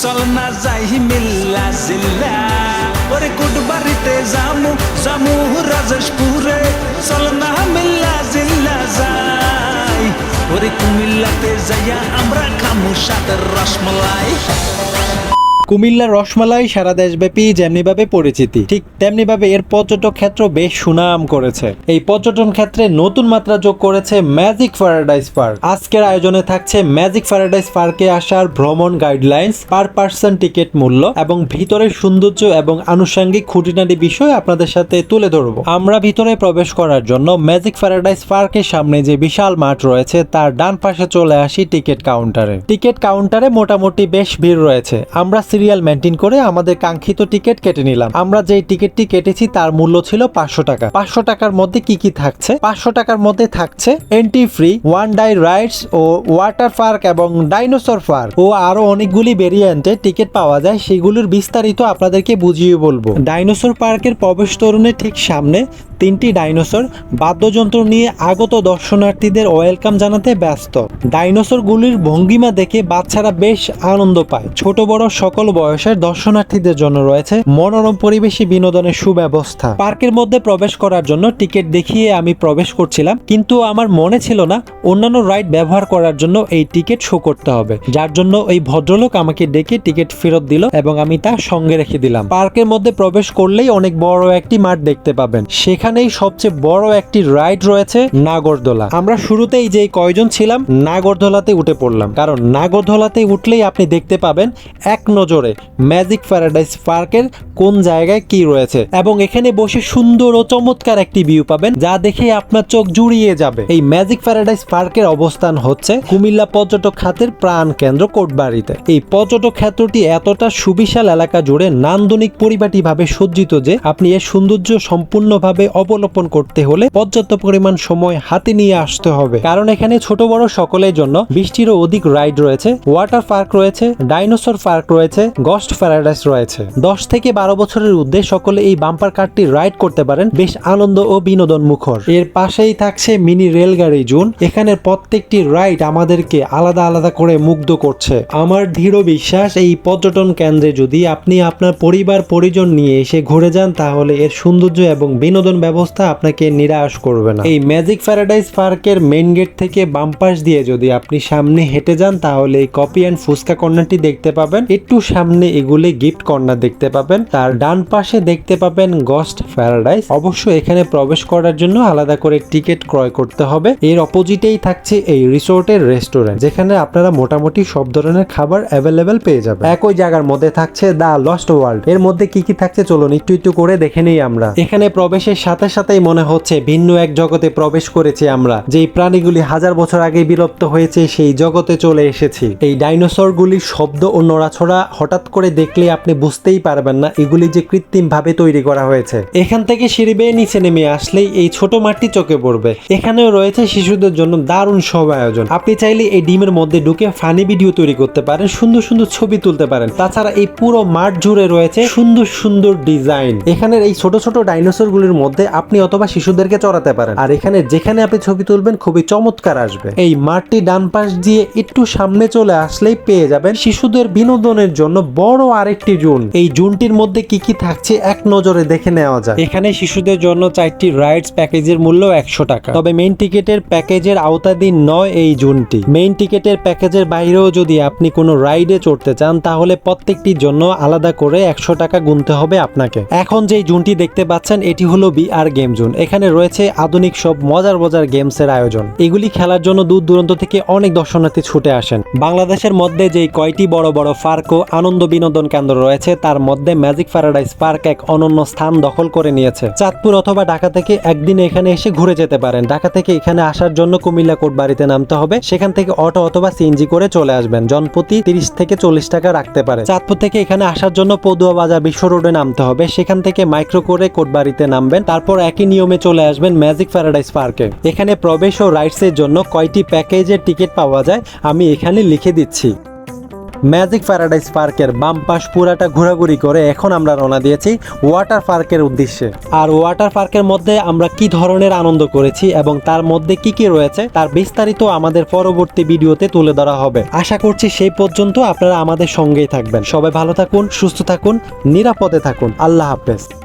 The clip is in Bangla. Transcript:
চল না যাই মিল্লা জিল্লা ওরে কুটবাড়িতে জামু জামু রাজেশপুরে চল না মিল্লা জিল্লা যাই ওরে কুমিল্লাতে যাইয়া আমরা খামু সাদের রসমলাই। কুমিল্লার রসমালাই সারা দেশব্যাপী যেমনিভাবে পরিচিতি, ঠিক তেমনিভাবে এর পর্যটক ক্ষেত্র বেশ সুনাম করেছে। এই পর্যটন ক্ষেত্রে নতুন মাত্রা যোগ করেছে ম্যাজিক প্যারাডাইস পার্ক। আজকের আয়োজনে থাকছে ম্যাজিক প্যারাডাইস পার্কে আসার ভ্রমণ গাইডলাইন্স, পার পার্সন টিকিট মূল্য এবং ভিতরের সৌন্দর্য এবং আনুষঙ্গিক খুঁটিনাটি বিষয় আপনাদের সাথে তুলে ধরবো। আমরা ভিতরে প্রবেশ করার জন্য ম্যাজিক প্যারাডাইস পার্কের সামনে যে বিশাল মাঠ রয়েছে তার ডান পাশে চলে আসি টিকিট কাউন্টারে। টিকিট কাউন্টারে মোটামুটি বেশ ভিড় রয়েছে। আমরা সিরিয়াল মেনটেন করে আমাদের কাঙ্ক্ষিত টিকিট কেটে নিলাম। আমরা যে টিকিটটি কেটেছি তার মূল্য ছিল 500 টাকা। 500 টাকার মধ্যে কি কি থাকছে? 500 টাকার মধ্যে থাকছে entry free, one die rides ও ওয়াটার পার্ক এবং ডাইনোসর পার্ক ও আরো অনেকগুলি ভেরিয়েন্টে টিকিট পাওয়া যায়। সেগুলোর বিস্তারিত আপনাদেরকে বুঝিয়ে বলবো। ডাইনোসর পার্কের প্রবেশ তোরণের ঠিক সামনে 3টি ডাইনোসর বাদ্যযন্ত্র নিয়ে আগত দর্শনার্থীদের ওয়েলকাম জানাতে ব্যস্ত। ডাইনোসরগুলির ভঙ্গিমা দেখে বাচ্চারা বেশ আনন্দ পায়। ছোট বড় সকল বয়সের দর্শনার্থীদের জন্য রয়েছে মনোরম পরিবেশে বিনোদনের সুব্যবস্থা। পার্কের মধ্যে প্রবেশ করার জন্য টিকিট দেখিয়ে আমি প্রবেশ করছিলাম, কিন্তু আমার মনে ছিল না অন্যান্য রাইড ব্যবহার করার জন্য এই টিকিট শো করতে হবে, যার জন্য এই ভদ্রলোক আমাকে ডেকে টিকিট ফেরত দিল এবং আমি তা সঙ্গে রেখে দিলাম। পার্কের মধ্যে প্রবেশ করলেই অনেক বড় একটি মাঠ দেখতে পাবেন। সেখানেই সবচেয়ে বড় একটি রাইড রয়েছে নাগরদোলা। আমরা শুরুতেই যে কয়জন ছিলাম নাগরদোলাতে উঠে পড়লাম, কারণ নাগরদোলাতে উঠলেই আপনি দেখতে পাবেন এক নজরে ম্যাজিক প্যারাডাইস পার্কের কোন জায়গায় কি রয়েছে এবং এখানে বসে সুন্দর ও চমৎকার একটি ভিউ পাবেন যা দেখে আপনার চোখ জুড়িয়ে যাবে। এই ম্যাজিক প্যারাডাইস পার্কের অবস্থান হচ্ছে কুমিল্লা পর্যটক খাতের প্রাণ কেন্দ্র কোটবাড়িতে। এই পর্যটক ক্ষেত্রটি এতটা সুবিশাল এলাকা জুড়ে নান্দনিক পরিপাটিভাবে সজ্জিত যে আপনি এর সৌন্দর্য সম্পূর্ণভাবে অবলোকন করতে হলে পর্যাপ্ত পরিমাণ সময় হাতে নিয়ে আসতে হবে, কারণ এখানে ছোট বড় সকলের জন্য 20টিরও অধিক রাইড রয়েছে, ওয়াটার পার্ক রয়েছে, ডাইনোসর পার্ক রয়েছে, গস্ট প্যারাডাইস রয়েছে। 10 থেকে 12 বছরের ঊর্ধ্বে সকলে এই বাম্পার কারটি রাইড করতে পারেন, বেশ আনন্দ ও বিনোদন মুখর। এর পাশেই থাকছে মিনি রেলগাড়ি জোন। এখানে প্রত্যেকটি রাইড আমাদেরকে আলাদা আলাদা করে মুগ্ধ করছে। আমার দৃঢ় বিশ্বাস এই পর্যটন কেন্দ্রে যদি আপনি আপনার পরিবার পরিজন নিয়ে এসে ঘুরে যান তাহলে এর সৌন্দর্য এবং বিনোদন ব্যবস্থা আপনাকে নিরাশ করবে না। এই ম্যাজিক প্যারাডাইস পার্কের মেইন গেট থেকে বাম পাশ দিয়ে যদি আপনি সামনে হেঁটে যান তাহলে এই কফি অ্যান্ড ফুচকা কর্নারটি দেখতে পাবেন। একটু সামনে এগুলি গিফট কর্নার দেখতে পাবেন। তার ডান পাশে দেখতে পাবেন গস্ট প্যারাডাইস। অবশ্য এখানে প্রবেশ করার জন্য আলাদা করে টিকিট ক্রয় করতে হবে। এর অপোজিটেই থাকছে এই রিসোর্টের রেস্টুরেন্ট, যেখানে আপনারা মোটামুটি সব ধরনের খাবার অ্যাভেলেবেল পেয়ে যাবেন। একই জায়গার মধ্যে থাকছে দ্য লস্ট ওয়ার্ল্ড। এর মধ্যে কি কি থাকছে চলুন একটু একটু করে দেখে নেই আমরা। এখানে প্রবেশের সাথে সাথেই মনে হচ্ছে ভিন্ন এক জগতে প্রবেশ করেছি আমরা। যেই প্রাণীগুলি হাজার বছর আগে বিলুপ্ত হয়েছে সেই জগতে চলে এসেছি। এই ডাইনোসরগুলির শব্দ ও নড়াছড়া হঠাৎ করে দেখলে আপনি বুঝতেই পারবেন না এগুলি যে কৃত্রিম ভাবে তৈরি করা হয়েছে। এখান থেকে সিঁড়ি বেয়ে নিচে নেমে আসলেই এই ছোট মাঠটি চোখে পড়বে। এখানেও রয়েছে শিশুদের জন্য দারুণ সব আয়োজন। আপনি চাইলে এই ডিমের মধ্যে ঢুকে ফানি ভিডিও তৈরি করতে পারেন, সুন্দর সুন্দর ছবি তুলতে পারেন। তাছাড়া এই পুরো মাঠ জুড়ে রয়েছে সুন্দর সুন্দর ডিজাইন। এখানের এই ছোট ছোট ডাইনোসর গুলির মধ্যে আপনি অথবা শিশুদেরকে চড়াতে পারেন, আর এখানে যেখানে আপনি ছবি তুলবেন খুবই চমৎকার আসবে। এই মাঠটি ডান পাশ দিয়ে একটু সামনে চলে আসলেই পেয়ে যাবেন শিশুদের বিনোদনের জন্য বড় আরেকটি জোন। এই জোনটির মধ্যে কি কি থাকছে এক নজরে দেখে নেওয়া যায়। এখানে শিশুদের জন্য 4টি রাইডস প্যাকেজের মূল্য 100 টাকা। তবে মেইন টিকেটের প্যাকেজের আওতাধীন নয় এই জোনটি। মেইন টিকেটের প্যাকেজের বাইরেও যদি আপনি কোনো রাইডে চড়তে চান তাহলে প্রত্যেকটির জন্য আলাদা করে 100 টাকা গুনতে হবে আপনাকে। এখন যেই জোনটি দেখতে পাচ্ছেন এটি হলো VR গেম জোন। এখানে রয়েছে আধুনিক সব মজার মজার গেমসের আয়োজন। এগুলি খেলার জন্য দূর দূরান্ত থেকে অনেক দর্শনার্থী ছুটে আসেন। বাংলাদেশের মধ্যে যেই কয়টি বড় বড় পার্ক ও আনন্দ বিনোদন কেন্দ্র রয়েছে তার মধ্যে ম্যাজিক প্যারাডাইস পার্ক এক অনন্য স্থান দখল করে নিয়েছে। চাঁদপুর অথবা ঢাকা থেকে একদিন এখানে এসে ঘুরে যেতে পারেন। ঢাকা থেকে এখানে আসার জন্য কুমিল্লা কোটবাড়িতে নামতে হবে। সেখান থেকে অটো অথবা সিএনজি করে চলে আসবেন। জনপ্রতি 30 থেকে 40 টাকা রাখতে পারে। চাঁদপুর থেকে এখানে আসার জন্য পদুয়া বাজার বিশ্ব রোডে নামতে হবে। সেখান থেকে মাইক্রো করে কোটবাড়িতে নামবেন। তারপর একই নিয়মে চলে আসবেন ম্যাজিক প্যারাডাইস পার্কে। এখানে প্রবেশ ও রাইডস এর জন্য কয়টি প্যাকেজের টিকিট পাওয়া যায় আমি এখানে লিখে দিচ্ছি। ম্যাজিক প্যারাডাইস পার্কের বাম পাশ পুরাটা ঘোরাঘুরি করে এখন আমরা রওনা দিয়েছি ওয়াটার পার্কের উদ্দেশ্যে। আর ওয়াটার পার্কের মধ্যে আমরা কি ধরনের আনন্দ করেছি এবং তার মধ্যে কি কি রয়েছে তার বিস্তারিত আমাদের পরবর্তী ভিডিওতে তুলে ধরা হবে। আশা করছি সেই পর্যন্ত আপনারা আমাদের সঙ্গেই থাকবেন। সবাই ভালো থাকুন, সুস্থ থাকুন, নিরাপদে থাকুন। আল্লাহ হাফেজ।